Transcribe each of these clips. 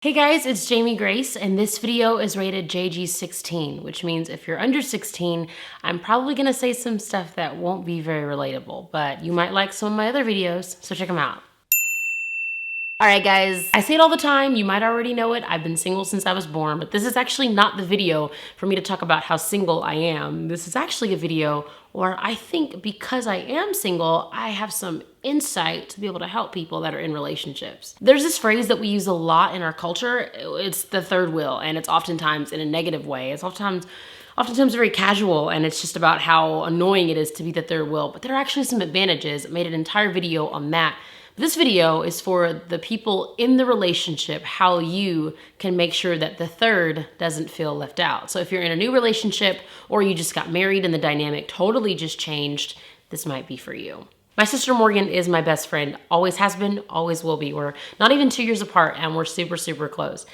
Hey guys, it's Jamie Grace, and this video is rated JG16, which means if you're under 16, I'm probably gonna say some stuff that won't be very relatable, but you might like some of my other videos, so check them out. All right, guys, I say it all the time. You might already know it. I've been single since I was born, but this is actually not the video for me to talk about how single I am. This is actually a video where I think because I am single, I have some insight to be able to help people that are in relationships. There's this phrase that we use a lot in our culture. It's the third wheel, and it's oftentimes in a negative way. It's oftentimes very casual, and it's just about how annoying it is to be the third wheel. But there are actually some advantages. I made an entire video on that. This video is for the people in the relationship, how you can make sure that the third doesn't feel left out. So if you're in a new relationship or you just got married and the dynamic totally just changed, this might be for you. My sister Morgan is my best friend, always has been, always will be. We're not even 2 years apart and we're super, super close.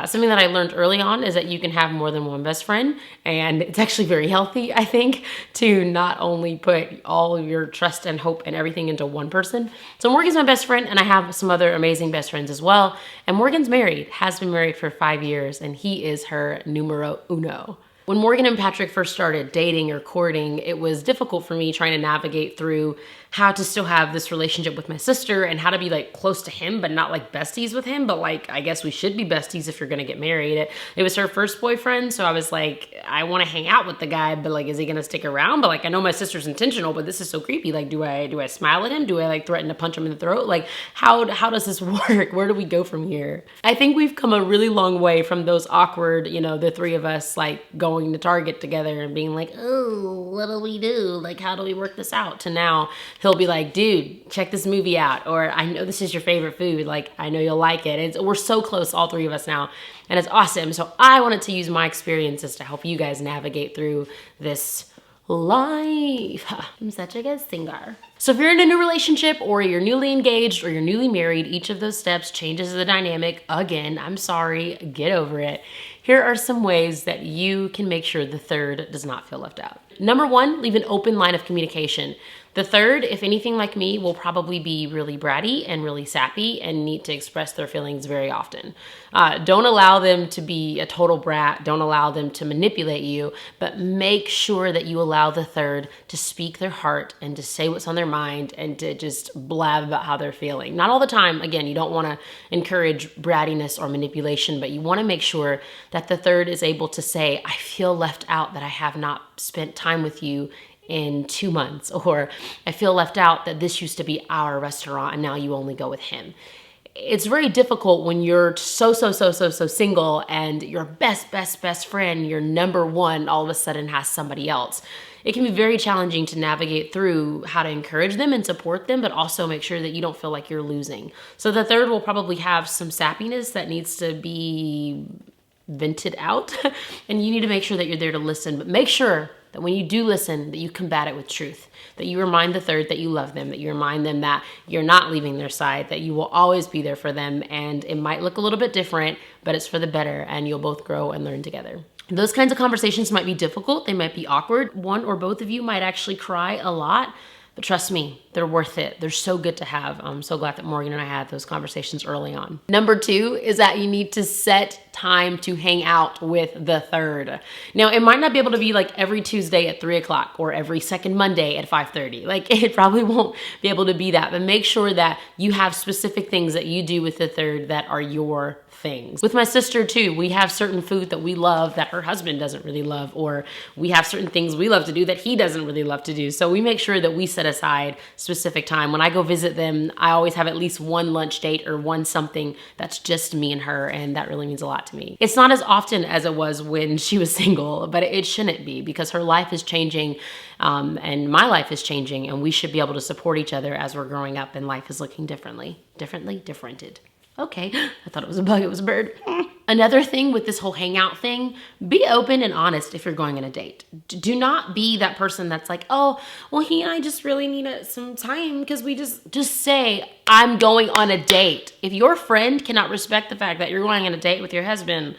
Something that I learned early on is that you can have more than one best friend, and it's actually very healthy, I think, to not only put all of your trust and hope and everything into one person. So Morgan's my best friend, and I have some other amazing best friends as well. And Morgan's married, has been married for 5 years, and he is her numero uno. When Morgan and Patrick first started dating or courting, it was difficult for me trying to navigate through how to still have this relationship with my sister and how to be like close to him, but not like besties with him. But like, I guess we should be besties if you're gonna get married. It was her first boyfriend, so I was like, I wanna hang out with the guy, but like, is he gonna stick around? But like, I know my sister's intentional, but this is so creepy. Like, do I smile at him? Do I like threaten to punch him in the throat? Like, how does this work? Where do we go from here? I think we've come a really long way from those awkward, the three of us like going to Target together and being like, oh, what do we do? Like, how do we work this out? To now, he'll be like, dude, check this movie out. Or I know this is your favorite food. Like, I know you'll like it. We're so close, all three of us now. And it's awesome. So I wanted to use my experiences to help you guys navigate through this life. I'm such a good singer. So if you're in a new relationship or you're newly engaged or you're newly married, each of those steps changes the dynamic. Again, I'm sorry, get over it. Here are some ways that you can make sure the third does not feel left out. Number one, leave an open line of communication. The third, if anything like me, will probably be really bratty and really sappy and need to express their feelings very often. Don't allow them to be a total brat. Don't allow them to manipulate you, but make sure that you allow the third to speak their heart and to say what's on their mind and to just blab about how they're feeling. Not all the time. Again, you don't want to encourage brattiness or manipulation, but you want to make sure that the third is able to say, I feel left out that I have not spent time with you in 2 months, or I feel left out that this used to be our restaurant and now you only go with him. It's very difficult when you're so single and your best friend, your number one, all of a sudden has somebody else. It can be very challenging to navigate through how to encourage them and support them, but also make sure that you don't feel like you're losing. So the third will probably have some sappiness that needs to be vented out, and you need to make sure that you're there to listen, but make sure that when you do listen, that you combat it with truth, that you remind the third that you love them, that you remind them that you're not leaving their side, that you will always be there for them, and it might look a little bit different, but it's for the better, and you'll both grow and learn together. Those kinds of conversations might be difficult, they might be awkward. One or both of you might actually cry a lot, but trust me, they're worth it. They're so good to have. I'm so glad that Morgan and I had those conversations early on. Number two is that you need to set time to hang out with the third. Now, it might not be able to be like every Tuesday at 3 o'clock or every second Monday at 5:30. Like, it probably won't be able to be that, but make sure that you have specific things that you do with the third that are your things. With my sister too, we have certain food that we love that her husband doesn't really love, or we have certain things we love to do that he doesn't really love to do. So we make sure that we set aside specific time. When I go visit them, I always have at least one lunch date or one something that's just me and her, and that really means a lot to me. It's not as often as it was when she was single, but it shouldn't be, because her life is changing and my life is changing, and we should be able to support each other as we're growing up and life is looking differented. Okay, I thought it was a bug, it was a bird. Another thing with this whole hangout thing, be open and honest if you're going on a date. Do not be that person that's like, oh, well, he and I just really need some time because we just say, I'm going on a date. If your friend cannot respect the fact that you're going on a date with your husband,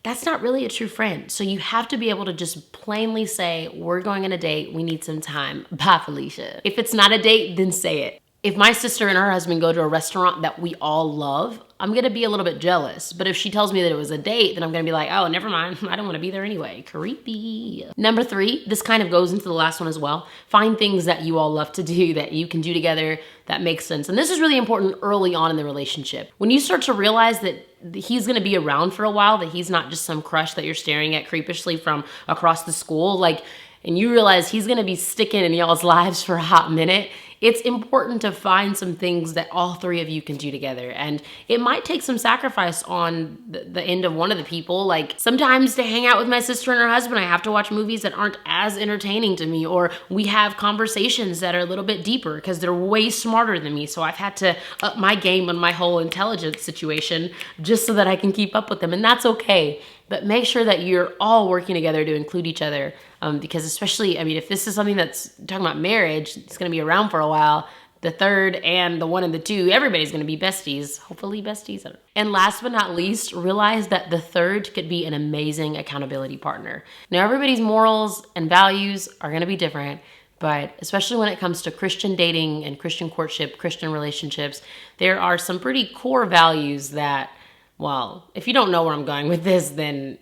that's not really a true friend. So you have to be able to just plainly say, we're going on a date, we need some time. Bye, Felicia. If it's not a date, then say it. If my sister and her husband go to a restaurant that we all love, I'm gonna be a little bit jealous. But if she tells me that it was a date, then I'm gonna be like, oh, never mind. I don't wanna be there anyway. Creepy. Number 3, this kind of goes into the last one as well. Find things that you all love to do that you can do together that makes sense. And this is really important early on in the relationship. When you start to realize that he's gonna be around for a while, that he's not just some crush that you're staring at creepishly from across the school, like, and you realize he's gonna be sticking in y'all's lives for a hot minute, it's important to find some things that all 3 of you can do together. And it might take some sacrifice on the end of one of the people. Like, sometimes to hang out with my sister and her husband, I have to watch movies that aren't as entertaining to me, or we have conversations that are a little bit deeper because they're way smarter than me. So I've had to up my game on my whole intelligence situation just so that I can keep up with them, and that's okay. But make sure that you're all working together to include each other, because especially, I mean, if this is something that's talking about marriage, it's gonna be around for a while, the 3rd and the 1 and the 2, everybody's gonna be besties, hopefully besties. And last but not least, realize that the 3rd could be an amazing accountability partner. Now, everybody's morals and values are gonna be different, but especially when it comes to Christian dating and Christian courtship, Christian relationships, there are some pretty core values that, well, if you don't know where I'm going with this, then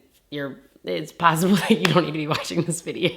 it's possible that you don't need to be watching this video.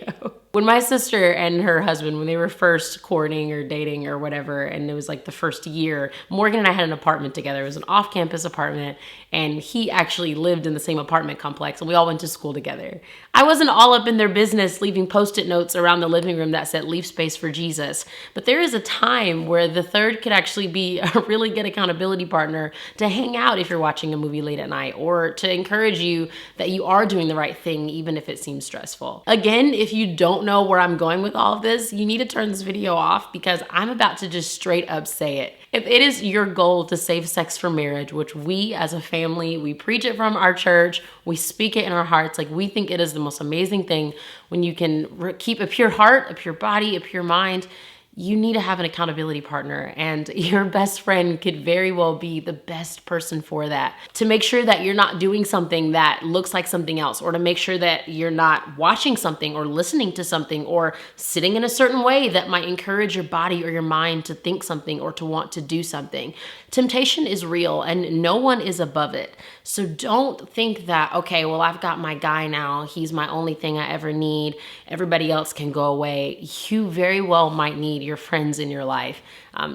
When my sister and her husband, when they were first courting or dating or whatever, and it was like the first year, Morgan and I had an apartment together. It was an off-campus apartment, and he actually lived in the same apartment complex, and we all went to school together. I wasn't all up in their business leaving Post-it notes around the living room that said, "Leave space for Jesus." But there is a time where the 3rd could actually be a really good accountability partner to hang out if you're watching a movie late at night, or to encourage you that you are doing the right thing, even if it seems stressful. Again, if you don't know where I'm going with all of this, you need to turn this video off, because I'm about to just straight up say it. If it is your goal to save sex for marriage, which we as a family, we preach it from our church, we speak it in our hearts, like, we think it is the most amazing thing when you can keep a pure heart, a pure body, a pure mind, you need to have an accountability partner, and your best friend could very well be the best person for that. To make sure that you're not doing something that looks like something else, or to make sure that you're not watching something or listening to something or sitting in a certain way that might encourage your body or your mind to think something or to want to do something. Temptation is real, and no one is above it. So don't think that, okay, well, I've got my guy now, he's my only thing I ever need, everybody else can go away. You very well might need your friends in your life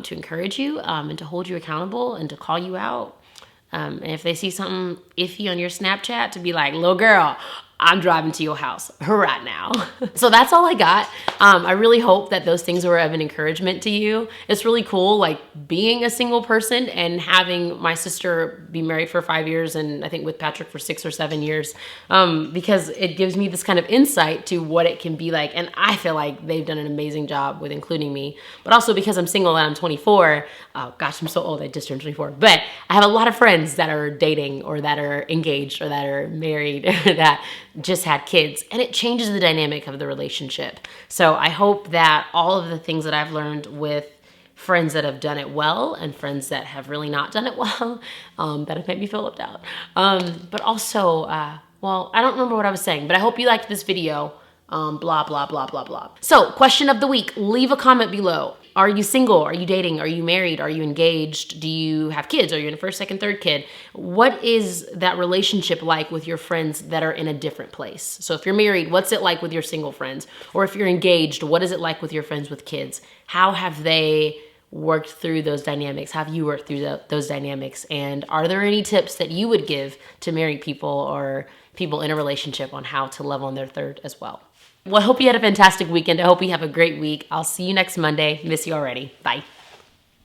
to encourage you and to hold you accountable and to call you out. And if they see something iffy on your Snapchat, to be like, "Little girl, I'm driving to your house right now." So that's all I got. I really hope that those things were of an encouragement to you. It's really cool, like, being a single person and having my sister be married for 5 years, and I think with Patrick for 6 or 7 years, because it gives me this kind of insight to what it can be like. And I feel like they've done an amazing job with including me, but also because I'm single and I'm 24. Oh gosh, I'm so old, I just turned 24. But I have a lot of friends that are dating or that are engaged or that are married that just had kids, and it changes the dynamic of the relationship. So I hope that all of the things that I've learned with friends that have done it well and friends that have really not done it well, that have made me feel left out. But also, well, I don't remember what I was saying, but I hope you liked this video. Blah, blah, blah, blah, blah. So, question of the week, leave a comment below. Are you single? Are you dating? Are you married? Are you engaged? Do you have kids? Are you in a first, second, third kid? What is that relationship like with your friends that are in a different place? So if you're married, what's it like with your single friends? Or if you're engaged, what is it like with your friends with kids? How have they worked through those dynamics? Have you worked through those dynamics? And are there any tips that you would give to married people or people in a relationship on how to love on their third as well? Well, I hope you had a fantastic weekend. I hope you have a great week. I'll see you next Monday. Miss you already. Bye.